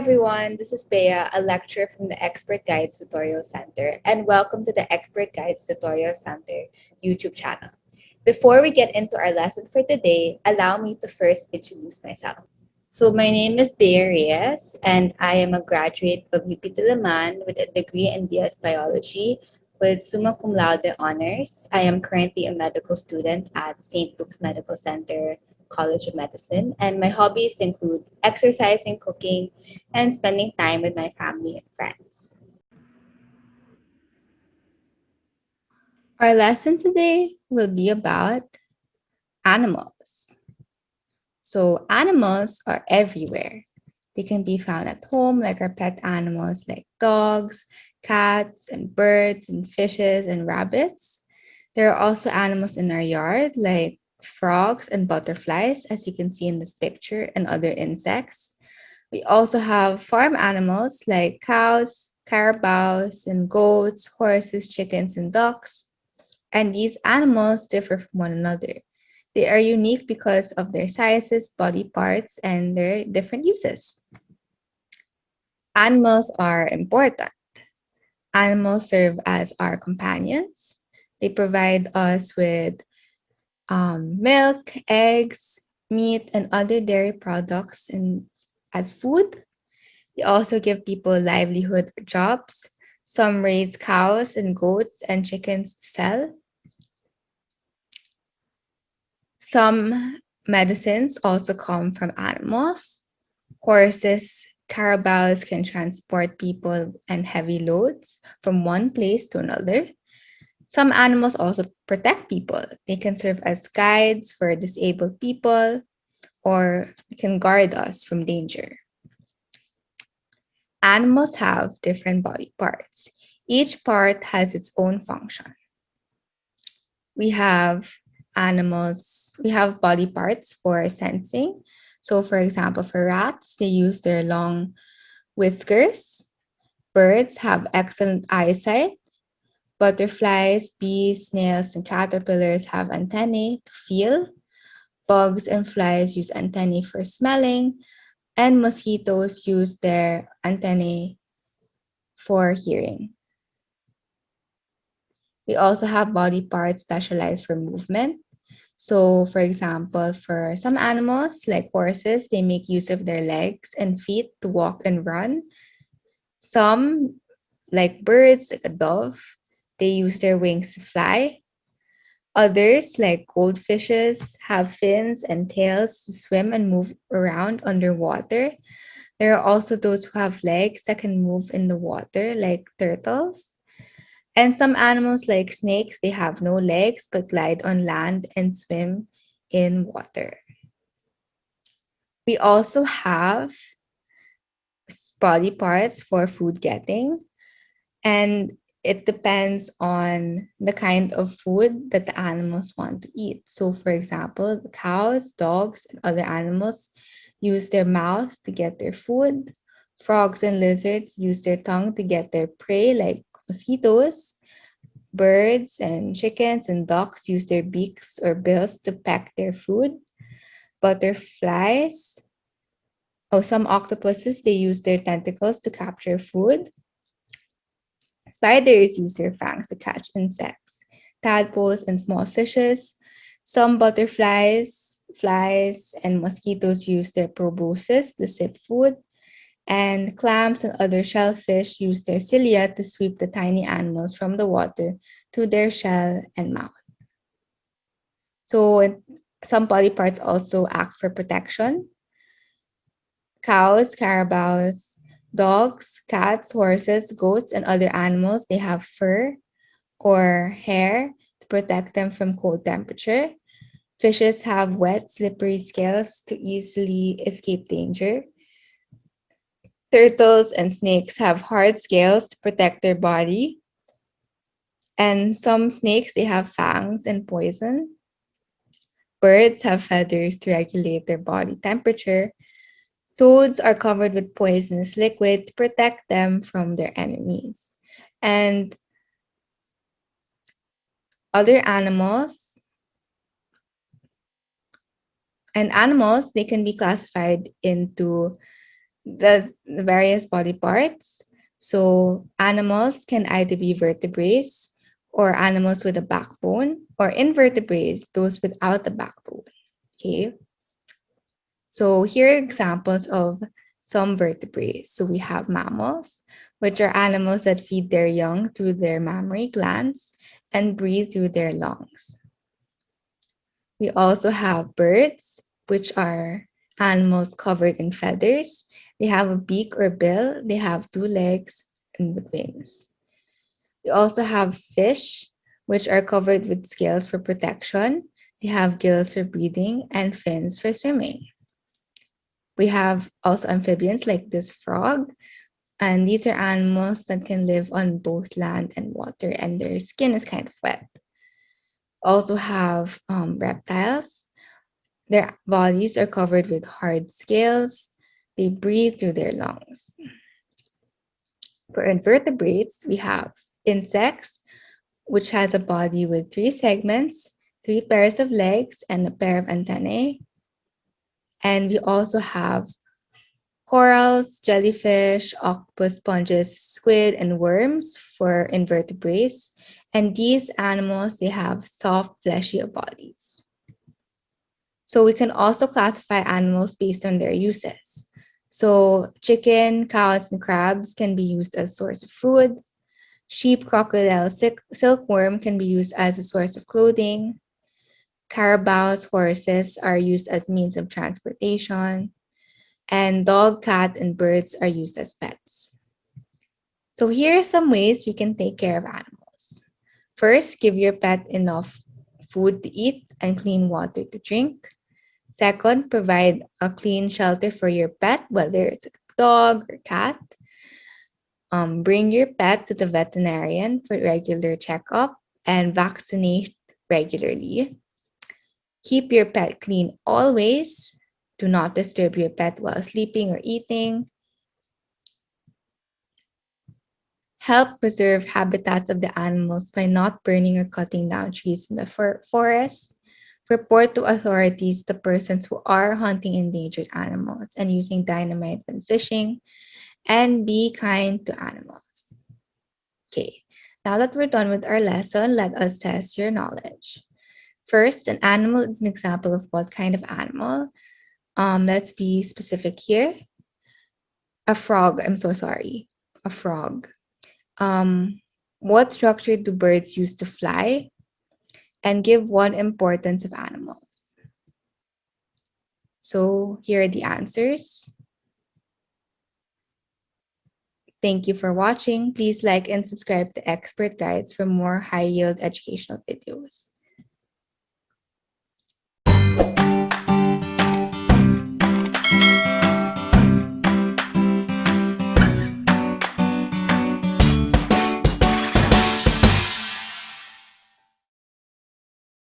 everyone, this is Bea, a lecturer from the Expert Guides Tutorial Center, and welcome to the Expert Guides Tutorial Center YouTube channel. Before we get into our lesson for today, allow me to first introduce myself. So my name is Bea Reyes, and I am a graduate of UP Diliman with a degree in BS Biology with summa cum laude honors. I am currently a medical student at St. Luke's Medical Center College of Medicine, and my hobbies include exercising, cooking, and spending time with my family and friends. Our lesson today will be about animals. So animals are everywhere. They can be found at home, like our pet animals like dogs, cats, and birds, and fishes, and rabbits. There are also animals in our yard, like frogs and butterflies, as you can see in this picture, and other insects. We also have farm animals like cows, carabaos, and goats, horses, chickens, and ducks. And these animals differ from one another. They are unique because of their sizes, body parts, and their different uses. Animals are important. Animals serve as our companions. They provide us with milk, eggs, meat, and other dairy products as food. They also give people livelihood or jobs. Some raise cows and goats and chickens to sell. Some medicines also come from animals. Horses, carabaos can transport people and heavy loads from one place to another. Some animals also protect people. They can serve as guides for disabled people or can guard us from danger. Animals have different body parts. Each part has its own function. We have body parts for sensing. So for example, for rats, they use their long whiskers. Birds have excellent eyesight. Butterflies, bees, snails, and caterpillars have antennae to feel. Bugs and flies use antennae for smelling, and mosquitoes use their antennae for hearing. We also have body parts specialized for movement. So, for example, for some animals like horses, they make use of their legs and feet to walk and run. Some, like birds, like a dove, they use their wings to fly. Others, like goldfishes, have fins and tails to swim and move around underwater. There are also those who have legs that can move in the water, like turtles. And some animals, like snakes, they have no legs but glide on land and swim in water. We also have body parts for food getting, and it depends on the kind of food that the animals want to eat. So, for example, the cows, dogs, and other animals use their mouth to get their food. Frogs and lizards use their tongue to get their prey, like mosquitoes. Birds and chickens and ducks use their beaks or bills to peck their food. Butterflies, some octopuses, they use their tentacles to capture food. Spiders use their fangs to catch insects. Tadpoles and small fishes. Some butterflies, flies, and mosquitoes use their proboscis to sip food. And clams and other shellfish use their cilia to sweep the tiny animals from the water to their shell and mouth. So some body parts also act for protection. Cows, carabaos, dogs, cats, horses, goats, and other animals, they have fur or hair to protect them from cold temperature. Fishes have wet, slippery scales to easily escape danger. Turtles and snakes have hard scales to protect their body. And some snakes, they have fangs and poison. Birds have feathers to regulate their body temperature. Toads are covered with poisonous liquid to protect them from their enemies. And other animals, they can be classified into the various body parts. So animals can either be vertebrates or animals with a backbone, or invertebrates, those without a backbone. Okay. So here are examples of some vertebrates. So we have mammals, which are animals that feed their young through their mammary glands and breathe through their lungs. We also have birds, which are animals covered in feathers. They have a beak or bill. They have two legs and with wings. We also have fish, which are covered with scales for protection. They have gills for breathing and fins for swimming. We have also amphibians like this frog, and these are animals that can live on both land and water, and their skin is kind of wet. Also have reptiles. Their bodies are covered with hard scales. They breathe through their lungs. For invertebrates, we have insects, which has a body with three segments, three pairs of legs, and a pair of antennae. And we also have corals, jellyfish, octopus, sponges, squid, and worms for invertebrates. And these animals, they have soft, fleshy bodies. So we can also classify animals based on their uses. So chicken, cows, and crabs can be used as a source of food. Sheep, crocodile, silkworm can be used as a source of clothing. Carabaos, horses are used as means of transportation. And dog, cat, and birds are used as pets. So here are some ways we can take care of animals. First, give your pet enough food to eat and clean water to drink. Second, provide a clean shelter for your pet, whether it's a dog or cat. Bring your pet to the veterinarian for regular checkup and vaccinate regularly. Keep your pet clean always. Do not disturb your pet while sleeping or eating. Help preserve habitats of the animals by not burning or cutting down trees in the forest. Report to authorities the persons who are hunting endangered animals and using dynamite when fishing, and be kind to animals. Okay, now that we're done with our lesson, let us test your knowledge. First, an animal is an example of what kind of animal? Let's be specific here. A frog, I'm so sorry. A frog. Um, what structure do birds use to fly? And give one importance of animals. So here are the answers. Thank you for watching. Please like and subscribe to Expert Guides for more high-yield educational videos.